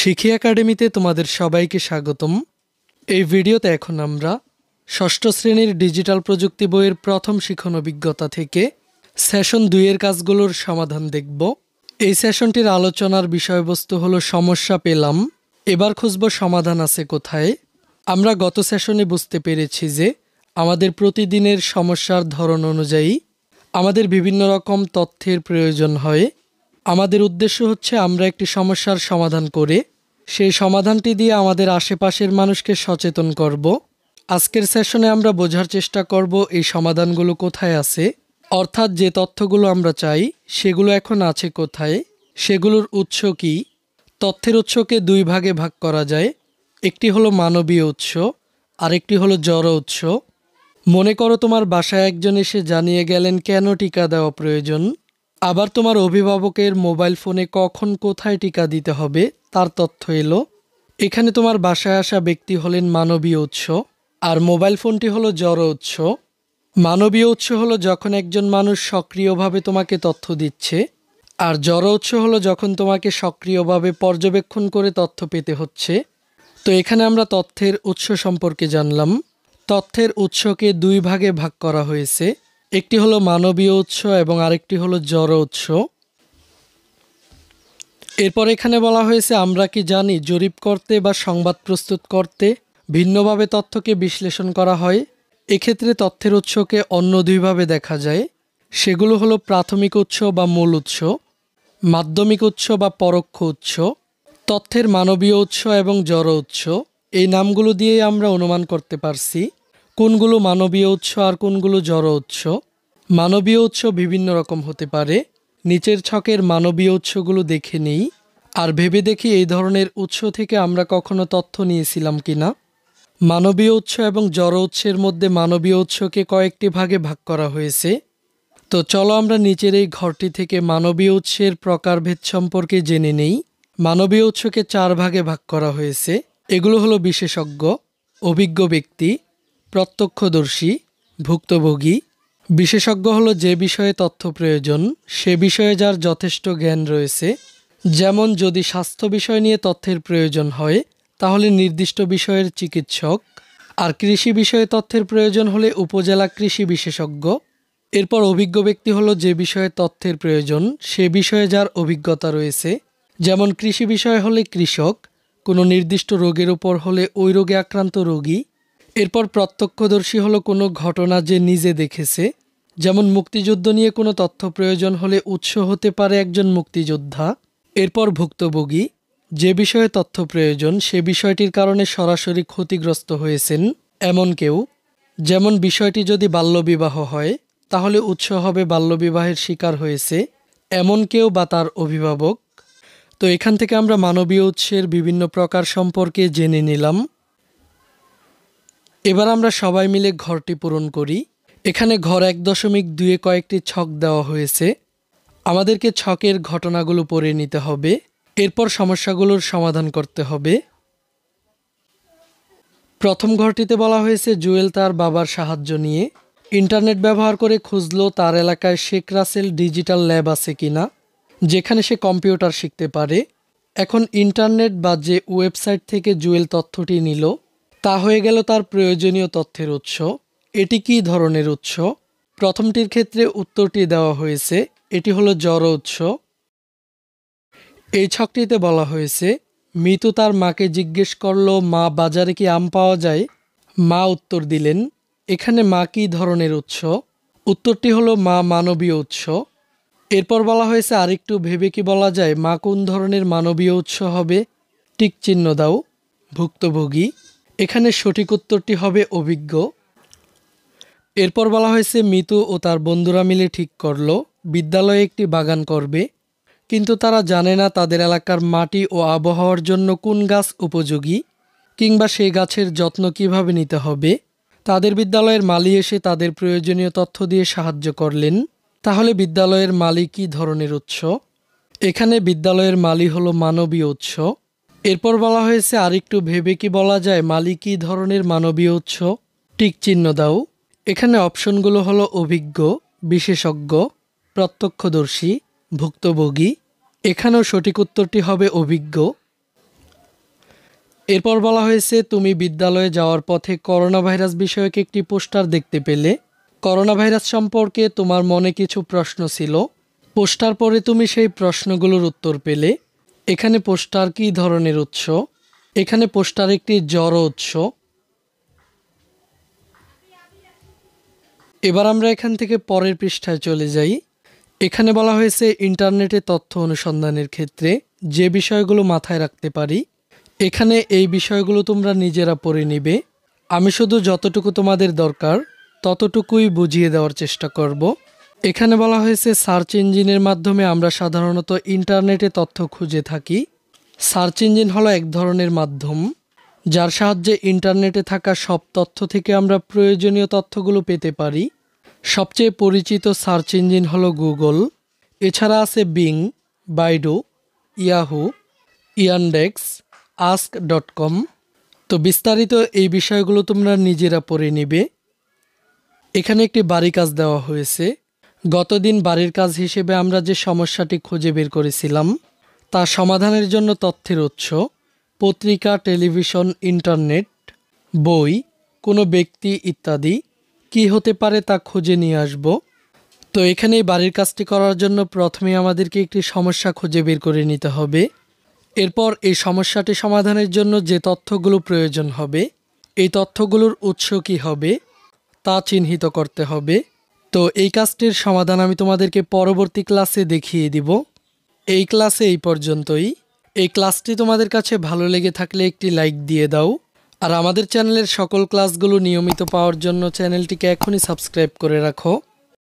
শিখি একাডেমিতে তোমাদের সবাইকে স্বাগতম। এই ভিডিওতে এখন আমরা ষষ্ঠ শ্রেণীর ডিজিটাল প্রযুক্তি বইয়ের প্রথম শিখন অভিজ্ঞতা থেকে সেশন 2 এর কাজগুলোর সমাধান দেখব। এই সেশনটির আলোচনার বিষয়বস্তু হলো সমস্যা পেলাম, এবার খুঁজব সমাধান আছে কোথায়। আমরা গত সেশনে বুঝতে পেরেছি যে আমাদের প্রতিদিনের সমস্যার ধরন অনুযায়ী আমাদের বিভিন্ন রকম তথ্যের প্রয়োজন হয়। আমাদের উদ্দেশ্য হচ্ছে আমরা একটি সমস্যার সমাধান করে সেই সমাধানটি দিয়ে আমাদের আশেপাশের মানুষকে সচেতন করব। আজকের সেশনে আমরা বোঝার চেষ্টা করব এই সমাধানগুলো কোথায় আছে, অর্থাৎ যে তথ্যগুলো আমরা চাই সেগুলো এখন আছে কোথায়, সেগুলোর উৎস কি। তথ্যের উৎসকে দুই ভাগে ভাগ করা যায়, একটি হলো মানবীয় উৎস, আরেকটি হলো জড় উৎস। মনে করো তোমার বাসায় একজন এসে জানিয়ে গেলেন কেন টিকা দেওয়া প্রয়োজন, আবার তোমার অভিভাবকের মোবাইল ফোনে কখন কোথায় টিকা দিতে হবে তার তথ্য এলো। এখানে তোমার বাসায় আসা ব্যক্তি হলেন মানবীয় উৎস, আর মোবাইল ফোনটি হলো জড় উৎস। মানবীয় উৎস হলো যখন একজন মানুষ সক্রিয়ভাবে তোমাকে তথ্য দিচ্ছে, আর জড় উৎস হলো যখন তোমাকে সক্রিয়ভাবে পর্যবেক্ষণ করে তথ্য পেতে হচ্ছে। তো এখানে আমরা তথ্যের উৎস সম্পর্কে জানলাম। তথ্যের উৎসকে দুই ভাগে ভাগ করা হয়েছে, একটি হলো মানবীয় উৎস এবং আরেকটি হলো জড় উৎস। এরপর এখানে বলা হয়েছে আমরা কি জানি জরিপ করতে বা সংবাদ প্রস্তুত করতে ভিন্নভাবে তথ্যকে বিশ্লেষণ করা হয়। এক্ষেত্রে তথ্যের উৎসকে অন্য দুইভাবে দেখা যায়, সেগুলো হলো প্রাথমিক উৎস বা মূল উৎস, মাধ্যমিক উৎস বা পরোক্ষ উৎস। তথ্যের মানবীয় উৎস এবং জড় উৎস এই নামগুলো দিয়েই আমরা অনুমান করতে পারছি কোনগুলো মানবীয় উৎস আর কোনগুলো জড় উৎস। মানবীয় উৎস বিভিন্ন রকম হতে পারে, নিচের ছকের মানবীয় উৎসগুলো দেখে নিই আর ভেবে দেখি এই ধরনের উৎস থেকে আমরা কখনো তথ্য নিয়েছিলাম কিনা। মানবীয় উৎস এবং জড় উৎসের মধ্যে মানবীয় উৎসকে কয়েকটি ভাগে ভাগ করা হয়েছে। তো চলো আমরা নিচের এই ঘরটি থেকে মানবীয় উৎসের প্রকারভেদ সম্পর্কে জেনে নেই। মানবীয় উৎসকে 4 ভাগে ভাগ করা হয়েছে, এগুলো হলো বিশেষজ্ঞ, অভিজ্ঞ ব্যক্তি, প্রত্যক্ষদর্শী, ভুক্তভোগী। বিশেষজ্ঞ হলো যে বিষয়ে তথ্য প্রয়োজন সে বিষয়ে যার যথেষ্ট জ্ঞান রয়েছে। যেমন যদি স্বাস্থ্য বিষয় নিয়ে তথ্যের প্রয়োজন হয় তাহলে নির্দিষ্ট বিষয়ের চিকিৎসক, আর কৃষি বিষয়ে তথ্যের প্রয়োজন হলে উপজেলা কৃষি বিশেষজ্ঞ। এরপর অভিজ্ঞ ব্যক্তি হলো যে বিষয়ে তথ্যের প্রয়োজন সে বিষয়ে যার অভিজ্ঞতা রয়েছে। যেমন কৃষি বিষয় হলে কৃষক, কোনো নির্দিষ্ট রোগের উপর হলে ওই রোগে আক্রান্ত রোগী। এরপর প্রত্যক্ষদর্শী হলো কোনো ঘটনা যে নিজে দেখেছে। যেমন মুক্তিযুদ্ধ নিয়ে কোনো তথ্য প্রয়োজন হলে উৎস হতে পারে একজন মুক্তিযোদ্ধা। এরপর ভুক্তভোগী, যে বিষয়ে তথ্য প্রয়োজন সে বিষয়টির কারণে সরাসরি ক্ষতিগ্রস্ত হয়েছেন এমন কেউ। যেমন বিষয়টি যদি বাল্যবিবাহ হয় তাহলে উৎস হবে বাল্যবিবাহের শিকার হয়েছে এমন কেউ বা তার অভিভাবক। তো এখান থেকে আমরা মানবীয় উৎসের বিভিন্ন প্রকার সম্পর্কে জেনে নিলাম। এবার আমরা সবাই মিলে ঘরটি পূরণ করি। এখানে ঘর 1.2 কয়েকটি ছক দেওয়া হয়েছে, আমাদেরকে ছকের ঘটনাগুলো পড়ে নিতে হবে, এরপর সমস্যাগুলোর সমাধান করতে হবে। প্রথম ঘরটিতে বলা হয়েছে জুয়েল তার বাবার সাহায্য নিয়ে ইন্টারনেট ব্যবহার করে খুঁজলো তার এলাকায় শেখ রাসেল ডিজিটাল ল্যাব আছে কিনা, যেখানে সে কম্পিউটার শিখতে পারে। এখন ইন্টারনেট বা যে ওয়েবসাইট থেকে জুয়েল তথ্যটি নিল তা হয়ে গেল তার প্রয়োজনীয় তথ্যের উৎস। এটি কী ধরনের উৎস? প্রথমটির ক্ষেত্রে উত্তরটি দেওয়া হয়েছে, এটি হলো জড় উৎস। এই ছকটিতে বলা হয়েছে মিতু তার মাকে জিজ্ঞেস করলো মা বাজারে কি আম পাওয়া যায়, মা উত্তর দিলেন। এখানে মা কী ধরনের উৎস? উত্তরটি হলো মা মানবীয় উৎস। এরপর বলা হয়েছে আরেকটু ভেবে কি বলা যায় মা কোন ধরনের মানবীয় উৎস হবে, টিক চিহ্ন দাও। ভুক্তভোগী, এখানে সঠিক উত্তরটি হবে অভিজ্ঞ। এরপর বলা হয়েছে মিতু ও তার বন্ধুরা মিলে ঠিক করলো বিদ্যালয়ে একটি বাগান করবে, কিন্তু তারা জানে না তাদের এলাকার মাটি ও আবহাওয়ার জন্য কোন গাছ উপযোগী কিংবা সেই গাছের যত্ন কিভাবে নিতে হবে। তাদের বিদ্যালয়ের মালি এসে তাদের প্রয়োজনীয় তথ্য দিয়ে সাহায্য করলেন। তাহলে বিদ্যালয়ের মালি কী ধরনের উৎস? এখানে বিদ্যালয়ের মালি হলো মানবীয় উৎস। এরপর বলা হয়েছে আরেকটু ভেবে কি বলা যায় মালি কী ধরনের মানবীয় উৎস, টিক চিহ্ন দাও। এখানে অপশনগুলো হলো অভিজ্ঞ, বিশেষজ্ঞ, প্রত্যক্ষদর্শী, ভুক্তভোগী। এখানেও সঠিক উত্তরটি হবে অভিজ্ঞ। এরপর বলা হয়েছে তুমি বিদ্যালয়ে যাওয়ার পথে করোনা ভাইরাস বিষয়ক একটি পোস্টার দেখতে পেলে। করোনা ভাইরাস সম্পর্কে তোমার মনে কিছু প্রশ্ন ছিল। পোস্টার পড়ে তুমি সেই প্রশ্নগুলোর উত্তর পেলে। এখানে পোস্টার কী ধরনের উৎস? এখানে পোস্টার একটি জড় উৎস। এবার আমরা এখান থেকে পরের পৃষ্ঠায় চলে যাই। এখানে বলা হয়েছে ইন্টারনেটে তথ্য অনুসন্ধানের ক্ষেত্রে যে বিষয়গুলো মাথায় রাখতে পারি। এখানে এই বিষয়গুলো তোমরা নিজেরা পড়ে নিবে। আমি শুধু যতটুকু তোমাদের দরকার ততটুকুই বুঝিয়ে দেওয়ার চেষ্টা করব। এখানে বলা হয়েছে সার্চ ইঞ্জিনের মাধ্যমে আমরা সাধারণত ইন্টারনেটে তথ্য খুঁজে থাকি। সার্চ ইঞ্জিন হলো এক ধরনের মাধ্যম যার সাহায্যে ইন্টারনেটে থাকা সব তথ্য থেকে আমরা প্রয়োজনীয় তথ্যগুলো পেতে পারি। সবচেয়ে পরিচিত সার্চ ইঞ্জিন হলো গুগল। এছাড়া আছে being, Baidu, Yahoo, Yandex, ask.com। তো বিস্তারিত এই বিষয়গুলো তোমরা নিজেরা পড়ে নিবে। এখানে একটি বাড়ি কাজ দেওয়া হয়েছে। গতদিন বাড়ির কাজ হিসেবে আমরা যে সমস্যাটি খুঁজে বের করেছিলাম তা সমাধানের জন্য তথ্যের উৎস পত্রিকা, টেলিভিশন, ইন্টারনেট, বই, কোনো ব্যক্তি ইত্যাদি কি হতে পারে তা খুঁজে নিয়ে আসব। তো এখানে এই বাড়ির কাজটি করার জন্য প্রথমে আমাদেরকে একটি সমস্যা খুঁজে বের করে নিতে হবে। এরপর এই সমস্যাটি সমাধানের জন্য যে তথ্যগুলো প্রয়োজন হবে এই তথ্যগুলোর উৎস কী হবে তা চিহ্নিত করতে হবে। তো এই কাজটির সমাধান আমি তোমাদেরকে পরবর্তী ক্লাসে দেখিয়ে দিব। এই ক্লাসে এই পর্যন্তই। এই ক্লাসটি তোমাদের কাছে ভালো লেগে থাকলে একটি লাইক দিয়ে দাও। আর আমাদের চ্যানেলের সকল ক্লাসগুলো নিয়মিত পাওয়ার জন্য চ্যানেলটিকে এখনই সাবস্ক্রাইব করে রাখো।